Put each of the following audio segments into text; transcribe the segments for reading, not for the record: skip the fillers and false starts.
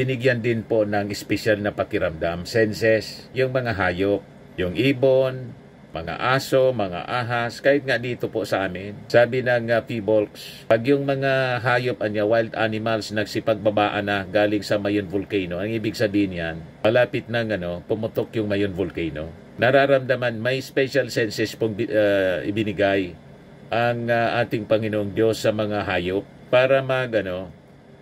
Binigyan din po ng espesyal na pakiramdam, senses, yung mga hayop, yung ibon, mga aso, mga ahas, kahit nga dito po sa amin. Sabi ng PHIVOLCS, pag yung mga hayop wild animals nagsipagbabaan na galing sa Mayon Volcano, ang ibig sabihin yan, malapit ng pumutok yung Mayon Volcano. Nararamdaman, may special senses pong ibinigay ang ating Panginoong Diyos sa mga hayop para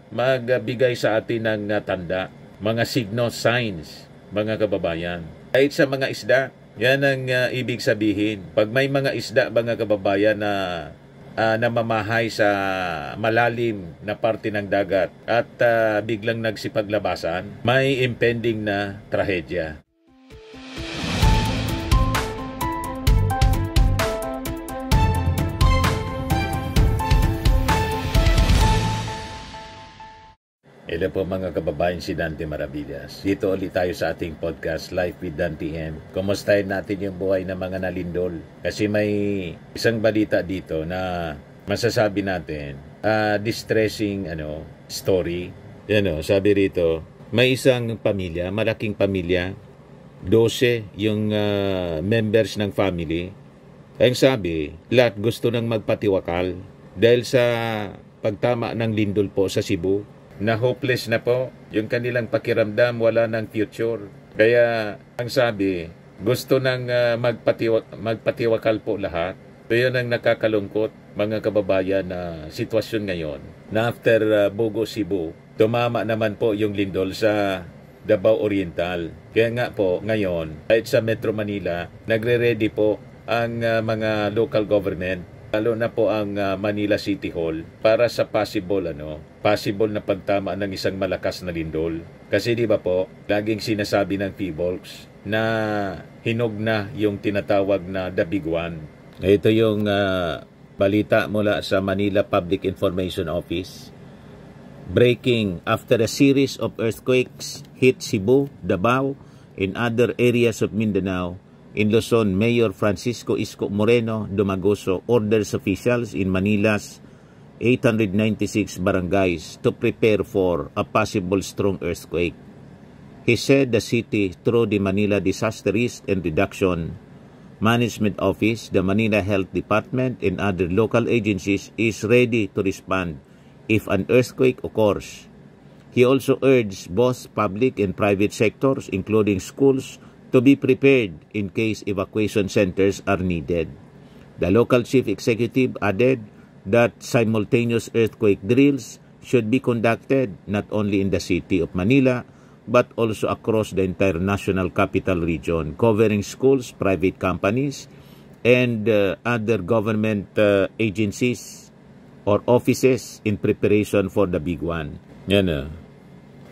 magbigay sa atin ng tanda, mga signos, signs, mga kababayan. Kahit sa mga isda, yan ang ibig sabihin. Pag may mga isda, mga kababayan, na namamahay sa malalim na parte ng dagat at biglang nagsipaglabasan, may impending na trahedya. Hello po mga kababayan, si Dante Maravillas. Dito ulit tayo sa ating podcast, Life with Dante M. Kumustahin natin yung buhay ng mga nalindol. Kasi may isang balita dito na masasabi natin, distressing story. Sabi rito, may isang pamilya, malaking pamilya, 12 yung members ng family. Ang sabi, lahat gusto nang magpatiwakal dahil sa pagtama ng lindol po sa Cebu, na hopeless na po yung kanilang pakiramdam, wala ng future. Kaya ang sabi, gusto nang magpatiwakal po lahat. So yun ang nakakalungkot mga kababayan na sitwasyon ngayon. Na after Bogo, Cebu, tumama naman po yung lindol sa Davao Oriental. Kaya nga po ngayon, kahit sa Metro Manila, nagre-ready po ang mga local government, lalo na po ang Manila City Hall, para sa possible na pagtama ng isang malakas na lindol. Kasi di ba po, laging sinasabi ng PHIVOLCS na hinog na yung tinatawag na The Big One. Ito yung balita mula sa Manila Public Information Office. Breaking, after a series of earthquakes hit Cebu, Davao, and other areas of Mindanao, in Luzon, Mayor Francisco Isko Moreno Dumagoso orders officials in Manila's 896 barangays to prepare for a possible strong earthquake. He said the city, through the Manila Disaster Risk and Reduction Management Office, the Manila Health Department, and other local agencies, is ready to respond if an earthquake occurs. He also urged both public and private sectors, including schools, to be prepared in case evacuation centers are needed. The local chief executive added that simultaneous earthquake drills should be conducted not only in the city of Manila but also across the entire national capital region, covering schools, private companies, and other government agencies or offices in preparation for the big one. Yan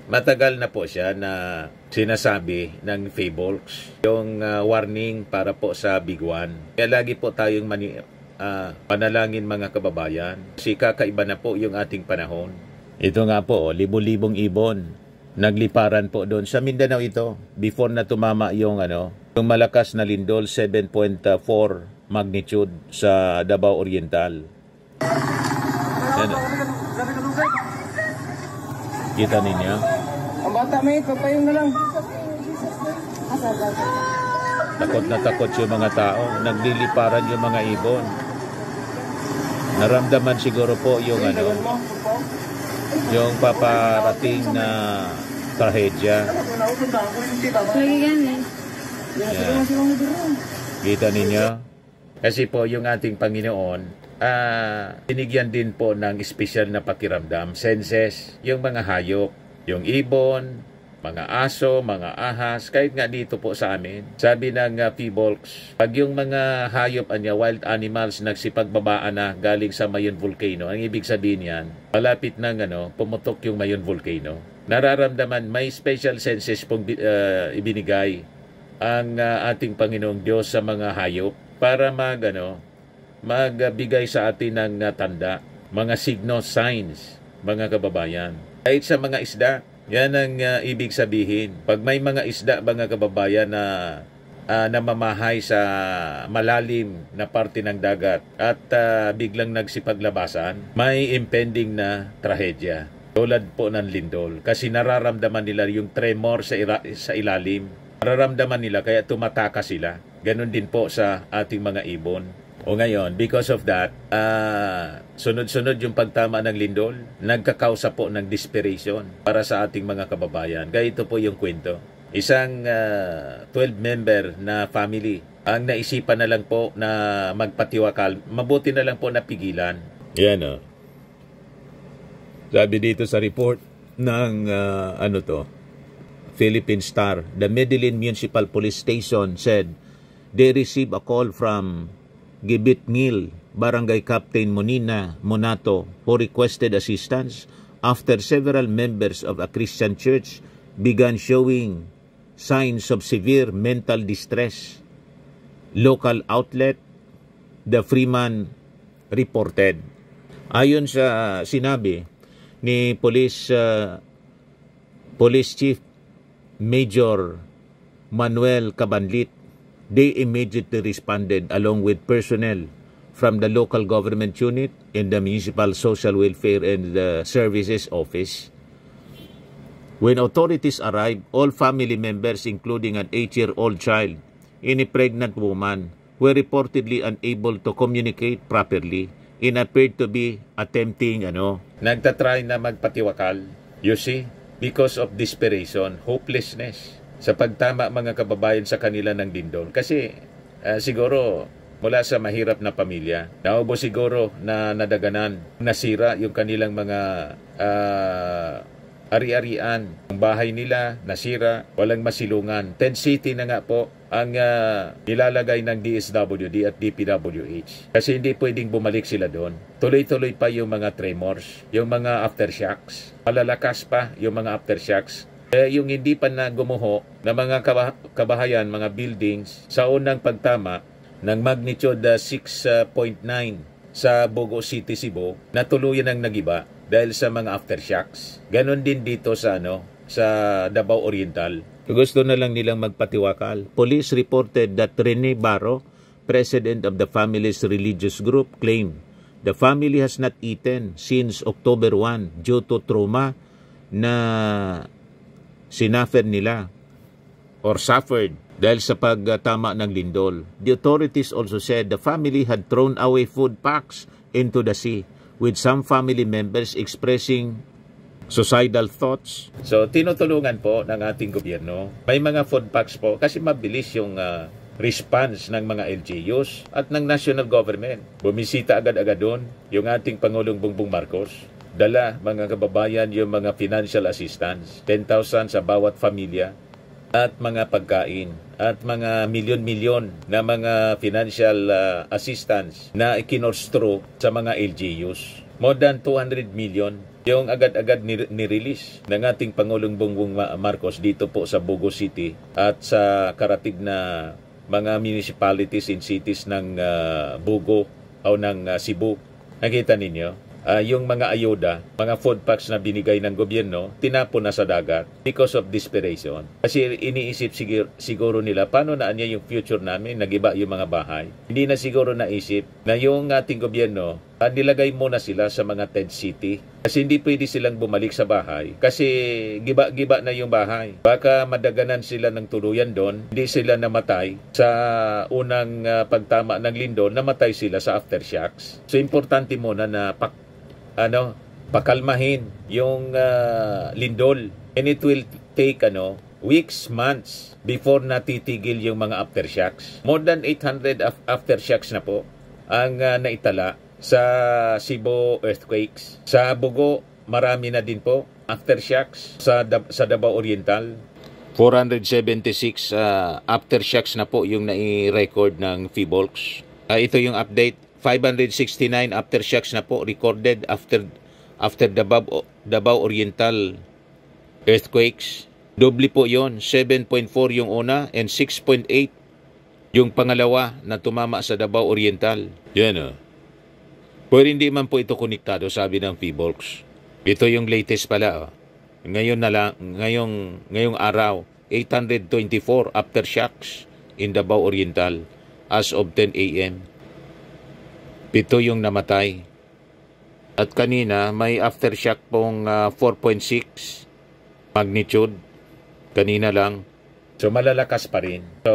Matagal na po siya na sinasabi ng PHIVOLCS yung warning para po sa Big One. Kaya lagi po tayong panalangin mga kababayan. Kasi kakaiba na po yung ating panahon. Ito nga po, libo-libong ibon. Nagliparan po doon sa Mindanao ito. Before na tumama yung malakas na lindol, 7.4 magnitude sa Davao Oriental. Kita ninyo? Ang bata may papayong na lang. Takot na takot yung mga tao. Nagliliparan yung mga ibon. Naramdaman siguro po yung yung paparating na trahedya. Yeah. Kita ninyo? Kasi po yung ating Panginoon, binigyan din po ng espesyal na pakiramdam, senses, yung mga hayop, yung ibon, mga aso, mga ahas, kahit nga dito po sa amin. Sabi ng PHIVOLCS, pag yung mga hayop wild animals nagsipagbabaan na galing sa Mayon Volcano, ang ibig sabihin yan, malapit ng pumutok yung Mayon Volcano. Nararamdaman, may special senses pong ibinigay ang ating Panginoong Diyos sa mga hayop para magbigay sa atin ng tanda, mga signos, signs, mga kababayan. Kahit sa mga isda, yan ang ibig sabihin. Pag may mga isda, mga kababayan, na namamahay sa malalim na parte ng dagat at biglang nagsipaglabasan, may impending na trahedya. tulad po ng lindol. Kasi nararamdaman nila yung tremor sa ilalim. Nararamdaman nila kaya tumataka sila. Ganon din po sa ating mga ibon. O ngayon, because of that, sunod-sunod yung pagtama ng lindol, nagkakausa po ng desperation para sa ating mga kababayan. Kaya ito po yung kwento. Isang 12-member na family, ang naisipan na lang po na magpatiwakal, mabuti na lang po napigilan. Yan o. Sabi dito sa report ng Philippine Star, the Medellin Municipal Police Station said they received a call from Gibitngil, Barangay Captain Monina Monato, who requested assistance after several members of a Christian church began showing signs of severe mental distress. Local outlet, The Freeman, reported. Ayon sa sinabi ni Police Chief Major Manuel Cabanlit, they immediately responded along with personnel from the local government unit and the Municipal Social Welfare and Services Office. When authorities arrived, all family members, including an 8-year-old child and a pregnant woman, were reportedly unable to communicate properly and appeared to be attempting nagtatry na magpatiwakal. You see, because of desperation, hopelessness sa pagtama mga kababayan sa kanila ng lindol. Kasi siguro mula sa mahirap na pamilya, naubo siguro na nadaganan, nasira yung kanilang mga ari-arian. Ang bahay nila nasira, walang masilungan. Tent City na nga po ang nilalagay ng DSWD at DPWH. Kasi hindi pwedeng bumalik sila doon. Tuloy-tuloy pa yung mga tremors, yung mga aftershocks. Malalakas pa yung mga aftershocks. Yung hindi pa na gumuho na mga kabahayan, mga buildings, sa unang pagtama ng magnitude 6.9 sa Bogo City, Cebu, na tuluyan ang nagiba dahil sa mga aftershocks. Ganon din dito sa Davao Oriental. Gusto na lang nilang magpatiwakal. Police reported that Rene Barro, president of the family's religious group, claimed the family has not eaten since October 1 due to trauma na sinuffer nila or suffered dahil sa pagtama ng lindol. The authorities also said the family had thrown away food packs into the sea, with some family members expressing suicidal thoughts. So, tinutulungan po ng ating gobyerno. May mga food packs po kasi mabilis yung response ng mga LGUs at ng national government. Bumisita agad-agad doon yung ating Pangulong Bongbong Marcos. Dala, mga kababayan, yung mga financial assistance, 10,000 sa bawat pamilya, at mga pagkain, at mga milyon-milyon na mga financial assistance na ikinostro sa mga LGUs. More than 200 million yung agad-agad ni-release ng ating Pangulong Bongbong Marcos dito po sa Bogo City at sa karatig na mga municipalities and cities ng Bogo o ng Cebu. Nakita ninyo? Yung mga ayuda, mga food packs na binigay ng gobyerno, tinapon na sa dagat because of desperation. Kasi iniisip siguro nila, paano na niya yung future namin, nagiba yung mga bahay. Hindi na siguro naisip na yung ating gobyerno, nilagay muna sila sa mga tent city. Kasi hindi pwede silang bumalik sa bahay. Kasi giba-giba na yung bahay. Baka madaganan sila ng tuluyan doon, hindi sila namatay sa unang pagtama ng lindol, namatay sila sa aftershocks. So importante muna na pakalmahin yung lindol. And it will take weeks, months before natitigil yung mga aftershocks. More than 800 aftershocks na po ang naitala sa Cebu earthquakes. Sa Bogo, marami na din po aftershocks. Sa Davao Oriental, 476 aftershocks na po yung nai-record ng PHIVOLCS. Ito yung update. 569 aftershocks na po recorded after Davao Oriental earthquakes. Doble po yon, 7.4 yung una and 6.8 yung pangalawa na tumama sa Davao Oriental. Yan Pero hindi man po ito konektado, sabi ng PHIVOLCS. Ito yung latest pala. Ngayon na lang, ngayong araw, 824 aftershocks in Davao Oriental as of 10 a.m. 7 yung namatay. At kanina may aftershock pong 4.6 magnitude. Kanina lang. So malalakas pa rin. So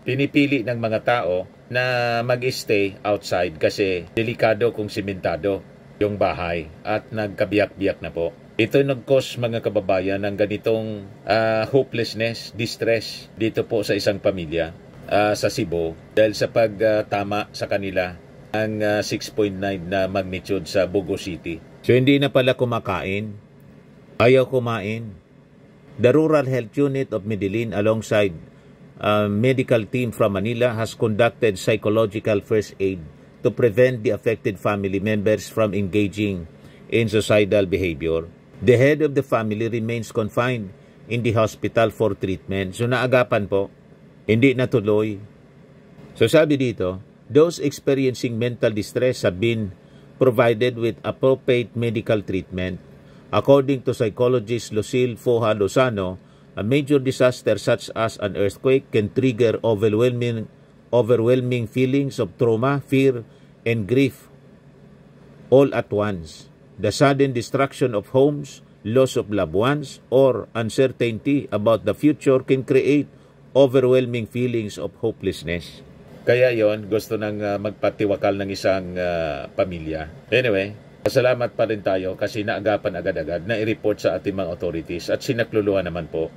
pinipili ng mga tao na mag-stay outside kasi delikado kung simentado yung bahay at nagkabiyak-biyak na po. Ito nag-cause mga kababayan ng ganitong hopelessness, distress dito po sa isang pamilya sa Cebu dahil sa pagtama sa kanila ang 6.9 na magnitude sa Bugo City. So hindi na pala kumakain, ayaw kumain. The Rural Health Unit of Medellin alongside medical team from Manila has conducted psychological first aid to prevent the affected family members from engaging in suicidal behavior. The head of the family remains confined in the hospital for treatment. So naagapan po, hindi natuloy. So sabi dito, those experiencing mental distress have been provided with appropriate medical treatment. According to psychologist Lucille Foja Lozano, a major disaster such as an earthquake can trigger overwhelming feelings of trauma, fear, and grief all at once. The sudden destruction of homes, loss of loved ones, or uncertainty about the future can create overwhelming feelings of hopelessness. Kaya yon gusto nang magpatiwakal ng isang pamilya. Anyway, salamat pa rin tayo kasi naagapan agad-agad na i-report sa ating mga authorities at sinakluluhan naman po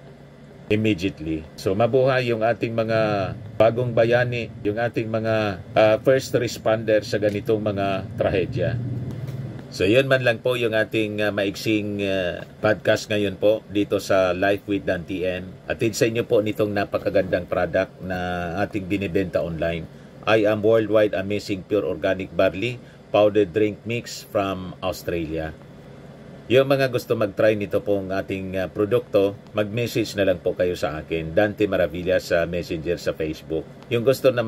immediately. So mabuhay yung ating mga bagong bayani, yung ating mga first responder sa ganitong mga trahedya. So yun man lang po yung ating maiksing podcast ngayon po dito sa Life with Dan TN. Atid sa inyo po nitong napakagandang product na ating binibenta online. I am Worldwide Amazing Pure Organic Barley Powdered Drink Mix from Australia. Yung mga gusto mag-try nito pong ating produkto, mag-message na lang po kayo sa akin, Dante Maravilla sa Messenger sa Facebook. Yung gusto na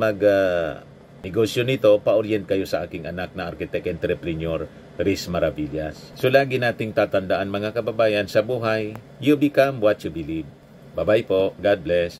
negosyo nito, pa-orient kayo sa aking anak na architect entrepreneur, Riz Maravillas. So lagi nating tatandaan mga kababayan sa buhay, you become what you believe. Bye-bye po. God bless.